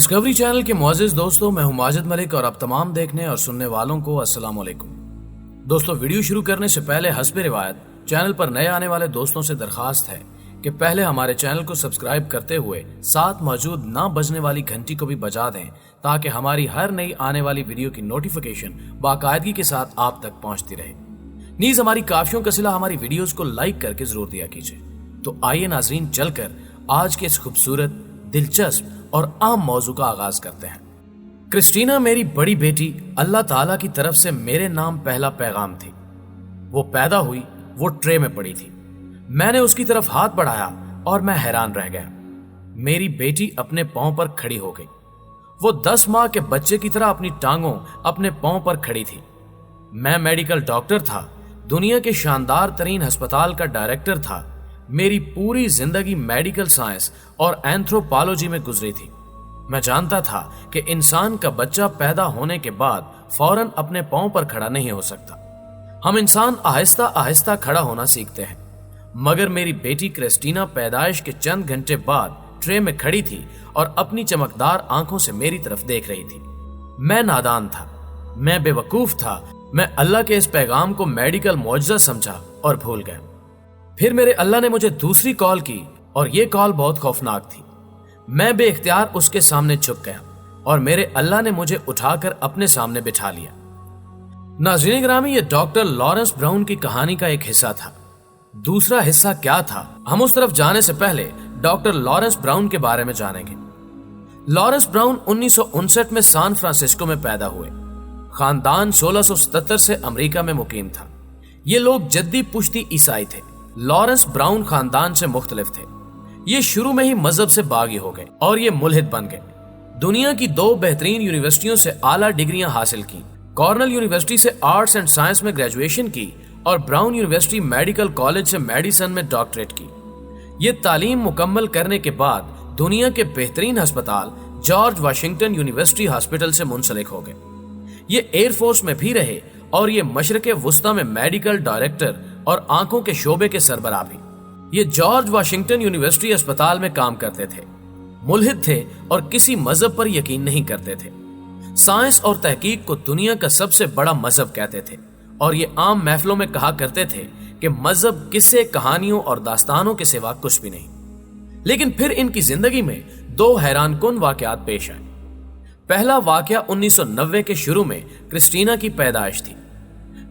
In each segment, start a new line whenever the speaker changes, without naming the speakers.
Discovery channel کے معزز دوستوں، میں ہوں ماجد ملک اور اب تمام دیکھنے اور سننے والوں کو السلام علیکم۔ دوستوں، ویڈیو شروع کرنے سے پہلے حسب روایت چینل پر نئے آنے والے دوستوں سے درخواست ہے کہ پہلے ہمارے چینل کو سبسکرائب کرتے ہوئے ساتھ موجود نہ بجنے والی گھنٹی کو بھی بجا دیں تاکہ ہماری ہر نئی آنے والی ویڈیو کی نوٹیفیکیشن باقاعدگی کے ساتھ آپ تک پہنچتی رہے۔ نیز ہماری کافیوں کا صلہ ہماری ویڈیوز کو لائک کر کے ضرور دیا کیجیے۔ تو آئیے ناظرین، چل کر آج کے اس خوبصورت، دلچسپ اور اہم موضوع کا آغاز کرتے ہیں۔ کرسٹینا میری بڑی بیٹی اللہ تعالیٰ کی طرف سے میرے نام پہلا پیغام تھی۔ وہ پیدا ہوئی، وہ ٹرے میں پڑی تھی۔ میں نے اس کی طرف ہاتھ بڑھایا اور میں حیران رہ گیا۔ میری بیٹی اپنے پاؤں پر کھڑی ہو گئی۔ وہ 10 ماہ کے بچے کی طرح اپنی ٹانگوں اپنے پاؤں پر کھڑی تھی۔ میں میڈیکل ڈاکٹر تھا، دنیا کے شاندار ترین ہسپتال کا ڈائریکٹر تھا۔ میری پوری زندگی میڈیکل سائنس اور اینتھروپالوجی میں گزری تھی۔ میں جانتا تھا کہ انسان کا بچہ پیدا ہونے کے بعد فوراً اپنے پاؤں پر کھڑا نہیں ہو سکتا۔ ہم انسان آہستہ آہستہ کھڑا ہونا سیکھتے ہیں، مگر میری بیٹی کرسٹینا پیدائش کے چند گھنٹے بعد ٹرے میں کھڑی تھی اور اپنی چمکدار آنکھوں سے میری طرف دیکھ رہی تھی۔ میں نادان تھا، میں بے وقوف تھا، میں اللہ کے اس پیغام کو میڈیکل معجزہ سمجھا اور بھول گیا۔ پھر میرے اللہ نے مجھے دوسری کال کی اور یہ کال بہت خوفناک تھی۔ میں بے اختیار اس کے سامنے جھک گیا اور میرے اللہ نے مجھے اٹھا کر اپنے سامنے بٹھا لیا۔ ناظرین گرامی، یہ ڈاکٹر لارنس براؤن کی کہانی کا ایک حصہ تھا۔ دوسرا حصہ کیا تھا، ہم اس طرف جانے سے پہلے ڈاکٹر لارنس براؤن کے بارے میں جانیں گے۔ لارنس براؤن 1959 میں سان فرانسسکو میں پیدا ہوئے۔ خاندان 1677 سے امریکہ میں مقیم تھا۔ یہ لوگ جدی پشتی عیسائی تھے۔ لارنس براؤن خاندان سے مختلف تھے۔ یہ شروع میں ہی مذہب سے باغی ہو گئے اور یہ ملحد بن گئے۔ دنیا کی 2 بہترین یونیورسٹیوں سے اعلیٰ ڈگریاں حاصل کی۔ کارنل یونیورسٹی سے آرٹس اینڈ سائنس میں گریجویشن کی اور براؤن یونیورسٹی میڈیکل کالج سے میڈیسن میں ڈاکٹریٹ کی۔ یہ تعلیم مکمل کرنے کے بعد دنیا کے بہترین ہسپتال جارج واشنگٹن یونیورسٹی ہاسپٹل سے منسلک ہو گئے۔ یہ ایئر فورس میں بھی رہے اور یہ مشرق وسطیٰ میں میڈیکل ڈائریکٹر اور آنکھوں کے شعبے کے سربراہ بھی۔ یہ جارج واشنگٹن یونیورسٹی اسپتال میں کام کرتے تھے۔ ملحد تھے اور کسی مذہب پر یقین نہیں کرتے تھے۔ سائنس اور تحقیق کو دنیا کا سب سے بڑا مذہب کہتے تھے اور یہ عام محفلوں میں کہا کرتے تھے کہ مذہب قصے، کہانیوں اور داستانوں کے سوا کچھ بھی نہیں۔ لیکن پھر ان کی زندگی میں 2 حیران کن واقعات پیش آئے۔ پہلا واقعہ 1990 کے شروع میں کرسٹینا کی پیدائش تھی۔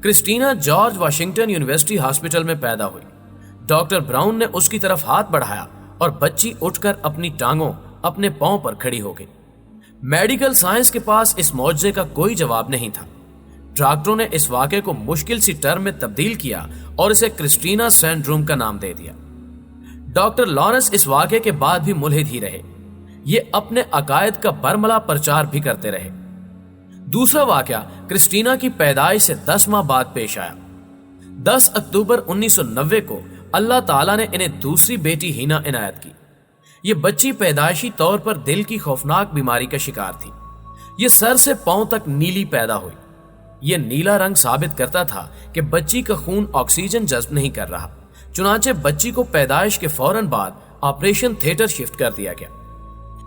Christina George Washington university hospital میں پیدا ہوئی۔ ڈاکٹر براؤن نے اس کی طرف ہاتھ بڑھایا اور بچی اٹھ کر اپنی ٹانگوں اپنے پاؤں پر کھڑی ہو گئی۔ میڈیکل سائنس کے پاس اس معجزے کا کوئی جواب نہیں تھا۔ ڈاکٹروں نے اس واقعے کو مشکل سی ٹرم میں تبدیل کیا اور اسے کرسٹینا سنڈروم کا نام دے دیا۔ ڈاکٹر لارنس اس واقعے کے بعد بھی ملحد ہی رہے۔ یہ اپنے عقائد کا برملا پرچار بھی کرتے رہے۔ دوسرا واقعہ کرسٹینا کی پیدائش سے 10 ماہ بعد پیش آیا۔ 10 اکتوبر 1990 کو اللہ تعالیٰ نے انہیں دوسری بیٹی ہینا عنایت کی۔ یہ بچی پیدائشی طور پر دل کی خوفناک بیماری کا شکار تھی۔ یہ سر سے پاؤں تک نیلی پیدا ہوئی۔ یہ نیلا رنگ ثابت کرتا تھا کہ بچی کا خون آکسیجن جذب نہیں کر رہا، چنانچہ بچی کو پیدائش کے فوراً بعد آپریشن تھیٹر شفٹ کر دیا گیا۔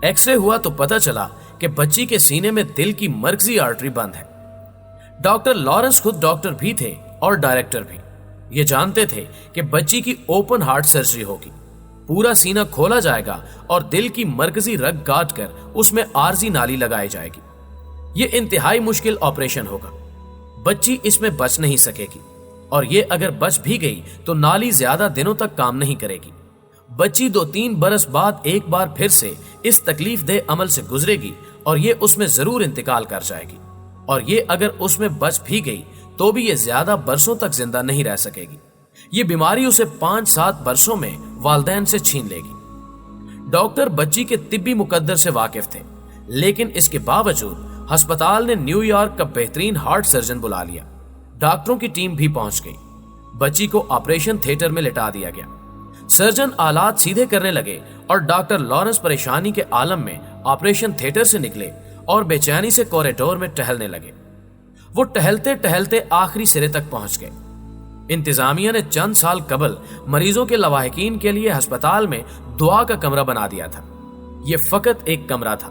ایکس رے ہوا تو پتہ چلا کہ بچی کے سینے میں دل کی مرکزی آرٹری بند ہے۔ ڈاکٹر لارنس خود ڈاکٹر بھی تھے اور ڈائریکٹر بھی۔ یہ جانتے تھے کہ بچی کی اوپن ہارٹ سرجری ہوگی، پورا سینہ کھولا جائے گا اور دل کی مرکزی رگ کاٹ کر اس میں عارضی نالی لگائی جائے گی۔ یہ انتہائی مشکل آپریشن ہوگا۔ بچی اس میں بچ نہیں سکے گی اور یہ اگر بچ بھی گئی تو نالی زیادہ دنوں تک کام نہیں کرے گی۔ بچی 2-3 برس بعد ایک بار پھر سے اس تکلیف دہ عمل سے گزرے گی اور یہ اس میں ضرور انتقال کر جائے گی، اور یہ اگر اس میں بچ بھی گئی تو بھی یہ زیادہ برسوں تک زندہ نہیں رہ سکے گی۔ یہ بیماری اسے 5-7 برسوں میں والدین سے چھین لے گی۔ ڈاکٹر بچی کے طبی مقدر سے واقف تھے، لیکن اس کے باوجود ہسپتال نے نیو یارک کا بہترین ہارٹ سرجن بلا لیا۔ ڈاکٹروں کی ٹیم بھی پہنچ گئی۔ بچی کو آپریشن تھیٹر میں لٹا دیا گیا۔ سرجن آلات سیدھے کرنے لگے اور ڈاکٹر لارنس پریشانی کے عالم میں آپریشن تھیٹر سے نکلے اور بے چینی سے کوریڈور میں ٹہلنے لگے۔ وہ ٹہلتے ٹہلتے آخری سرے تک پہنچ گئے۔ انتظامیہ نے چند سال قبل مریضوں کے لواحقین کے لیے ہسپتال میں دعا کا کمرہ بنا دیا تھا۔ یہ فقط ایک کمرہ تھا۔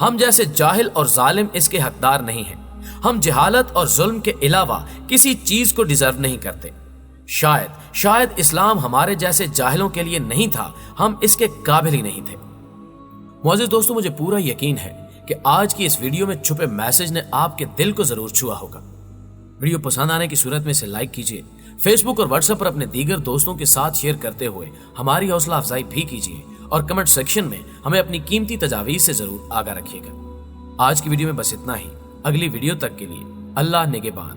ہم جیسے جاہل اور ظالم اس کے حقدار نہیں ہیں۔ ہم جہالت اور ظلم کے علاوہ کسی چیز کو ڈیزرو نہیں کرتے۔ شاید اسلام ہمارے جیسے جاہلوں کے لیے نہیں تھا، ہم اس کے قابل ہی نہیں تھے۔ معزز دوستو، مجھے پورا یقین ہے کہ آج کی اس ویڈیو میں چھپے میسج نے آپ کے دل کو ضرور چھوا ہوگا۔ ویڈیو پسند آنے کی صورت میں اسے لائک کیجیے، فیس بک اور واٹس ایپ پر اپنے دیگر دوستوں کے ساتھ شیئر کرتے ہوئے ہماری حوصلہ افزائی بھی کیجیے، اور کمنٹ سیکشن میں ہمیں اپنی قیمتی تجاویز سے ضرور آگاہ رکھیے گا۔ آج کی ویڈیو میں بس اتنا ہی۔ اگلی ویڈیو تک کے لیے اللہ نگہبان۔